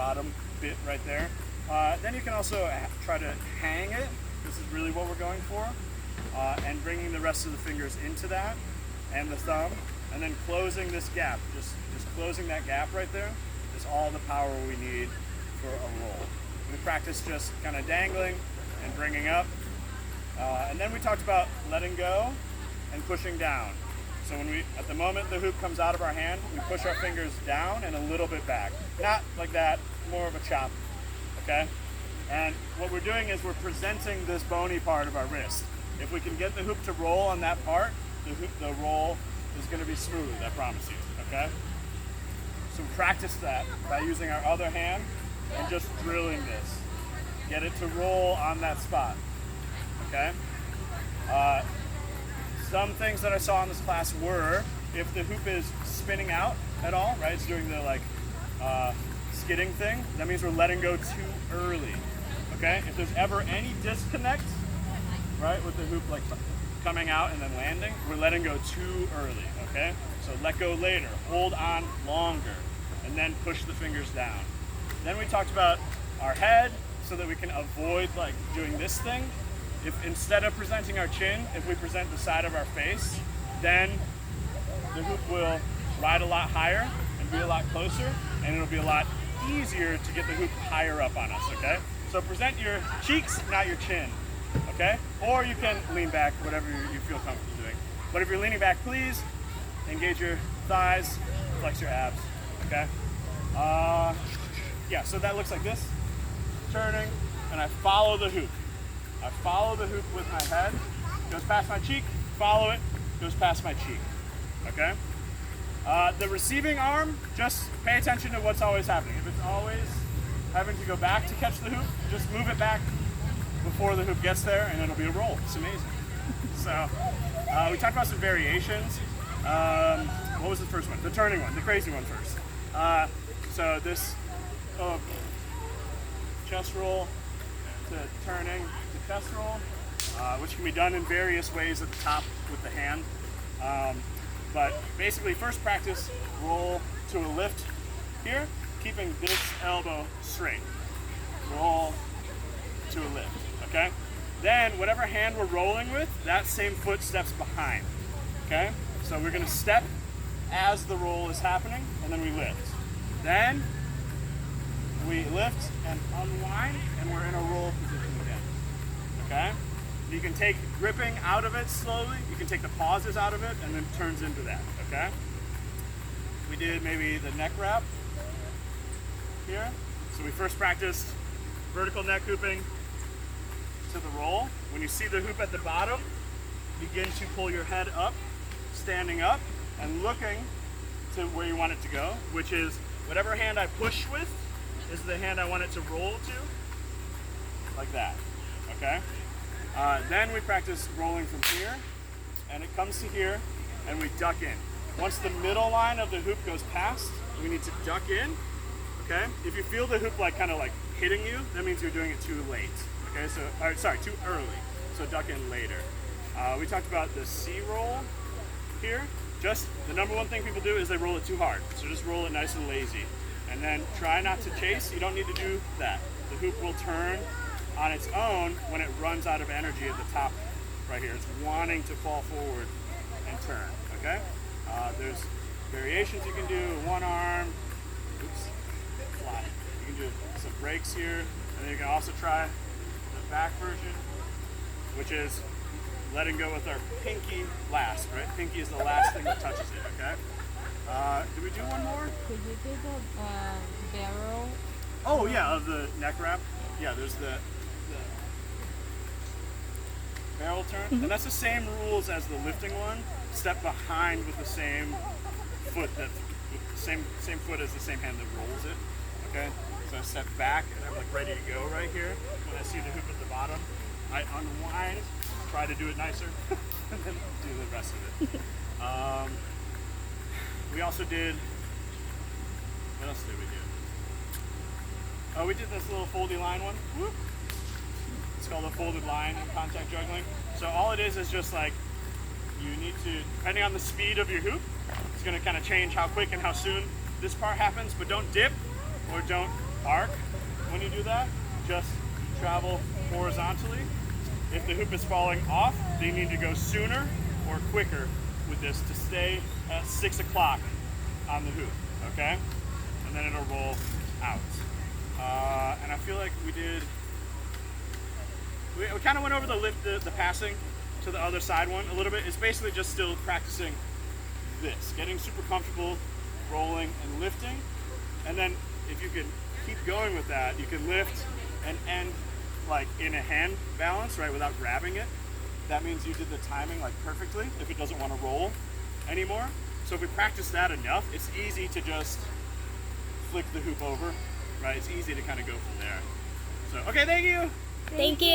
bottom bit right there. Then you can also try to hang it. This is really what we're going for. And bringing the rest of the fingers into that and the thumb, and then closing this gap. Just closing that gap right there is all the power we need for a roll. We practice just kind of dangling and bringing up. And then we talked about letting go and pushing down. So at the moment the hoop comes out of our hand, we push our fingers down and a little bit back. Not like that, more of a chop, okay? And what we're doing is we're presenting this bony part of our wrist. If we can get the hoop to roll on that part, the roll is gonna be smooth, I promise you, okay? So practice that by using our other hand and just drilling this. Get it to roll on that spot, okay? Some things that I saw in this class were, if the hoop is spinning out at all, right, it's doing the like skidding thing, that means we're letting go too early, okay? If there's ever any disconnect, right, with the hoop like coming out and then landing, we're letting go too early, okay? So let go later, hold on longer, and then push the fingers down. Then we talked about our head so that we can avoid like doing this thing. If instead of presenting our chin, if we present the side of our face, then the hoop will ride a lot higher and be a lot closer, and it'll be a lot easier to get the hoop higher up on us, okay? So present your cheeks, not your chin, okay? Or you can lean back, whatever you feel comfortable doing. But if you're leaning back, please engage your thighs, flex your abs, okay? Yeah, so that looks like this. Turning, and I follow the hoop. I follow the hoop with my head, goes past my cheek, follow it, goes past my cheek, okay? The receiving arm, just pay attention to what's always happening. If it's always having to go back to catch the hoop, just move it back before the hoop gets there and it'll be a roll. It's amazing. So, we talked about some variations. What was the first one? The turning one, the crazy one first. So this chest roll to turning to chest roll, which can be done in various ways at the top with the hand. But basically, first practice, roll to a lift here, keeping this elbow straight. Roll to a lift, okay? Then, whatever hand we're rolling with, that same foot steps behind, okay? So we're gonna step as the roll is happening, and then we lift. Then, we lift and unwind, and we're in a roll position again, okay? You can take gripping out of it slowly, you can take the pauses out of it, and then it turns into that, okay? We did maybe the neck wrap here. So we first practiced vertical neck hooping to the roll. When you see the hoop at the bottom, begin to pull your head up, standing up, and looking to where you want it to go, which is whatever hand I push with is the hand I want it to roll to, like that, okay? Then we practice rolling from here, and it comes to here, and we duck in. Once the middle line of the hoop goes past, we need to duck in, okay? If you feel the hoop like kind of like hitting you, that means you're doing it too late, okay? So, sorry, too early, so duck in later. We talked about the C roll here. Just the number one thing people do is they roll it too hard, so just roll it nice and lazy. And then try not to chase, you don't need to do that. The hoop will turn on its own when it runs out of energy at the top right here. It's wanting to fall forward and turn, okay? There's variations you can do, one arm, oops, fly. You can do some breaks here, and then you can also try the back version, which is letting go with our pinky last, right? Pinky is the last thing that touches it, okay? Do we do one more? Could you do the barrel? Oh yeah, of the neck wrap. Yeah, there's the barrel turn, and that's the same rules as the lifting one. Step behind with the same foot same foot as the same hand that rolls it. Okay, so I step back and I'm like ready to go right here. When I see the hoop at the bottom, I unwind, try to do it nicer, and then do the rest of it. We also did. What else did we do? Oh, we did this little foldy line one. Whoop. It's called a folded line in contact juggling. So all it is just like you need to, depending on the speed of your hoop, it's going to kind of change how quick and how soon this part happens. But don't dip or don't arc when you do that. Just travel horizontally. If the hoop is falling off, then you need to go sooner or quicker with this to stay at 6 o'clock on the hoop, okay? And then it'll roll out. And I feel like we kind of went over the passing to the other side one a little bit. It's basically just still practicing this, getting super comfortable, rolling and lifting. And then if you can keep going with that, you can lift and end like in a hand balance, right, without grabbing it. That means you did the timing like perfectly if it doesn't want to roll anymore. So if we practice that enough, it's easy to just flick the hoop over, right? It's easy to kind of go from there. So, okay, thank you. Thank you.